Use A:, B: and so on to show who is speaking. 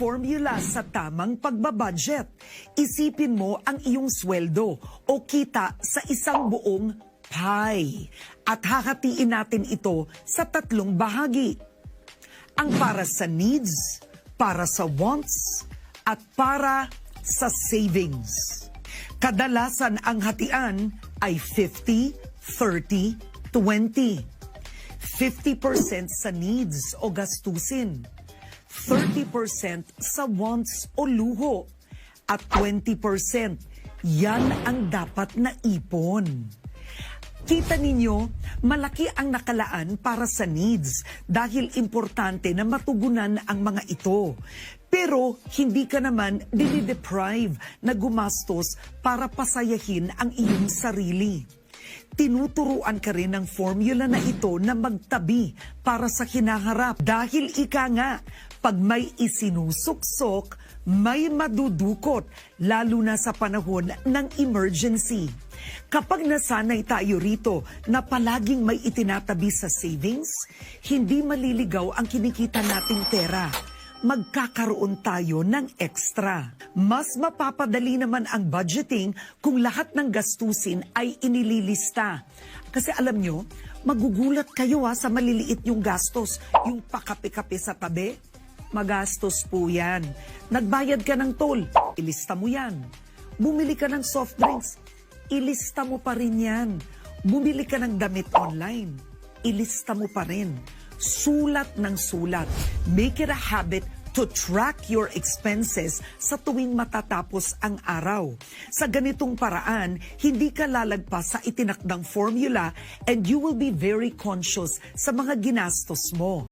A: formula sa tamang pagbabudget. Isipin mo ang iyong sweldo o kita sa isang buong pie. At hahatiin natin ito sa tatlong bahagi. Ang para sa needs, para sa wants, at para sa savings. Kadalasan ang hatian ay 50, 30, 20. 50% sa needs o gastusin, 30% sa wants o luho, at 20% yan ang dapat na ipon. Kita ninyo, malaki ang nakalaan para sa needs dahil importante na matugunan ang mga ito. Pero hindi ka naman dinideprive na gumastos para pasayahin ang iyong sarili. Tinuturuan ka rin ng formula na ito na magtabi para sa hinaharap. Dahil ika nga, pag may isinusuksok, may madudukot, lalo na sa panahon ng emergency. Kapag nasanay tayo rito na palaging may itinatabi sa savings, hindi maliligaw ang kinikita nating pera. Magkakaroon tayo ng extra. Mas mapapadali naman ang budgeting kung lahat ng gastusin ay inililista. Kasi alam nyo, magugulat kayo sa maliliit yung gastos. Yung pakape-kape sa tabi, magastos po yan. Nagbayad ka ng toll, ilista mo yan. Bumili ka ng soft drinks, ilista mo pa rin yan. Bumili ka ng damit online, ilista mo pa rin. Sulat ng sulat. Make it a habit to track your expenses sa tuwing matatapos ang araw. Sa ganitong paraan, hindi ka lalagpas sa itinakdang formula and you will be very conscious sa mga ginastos mo.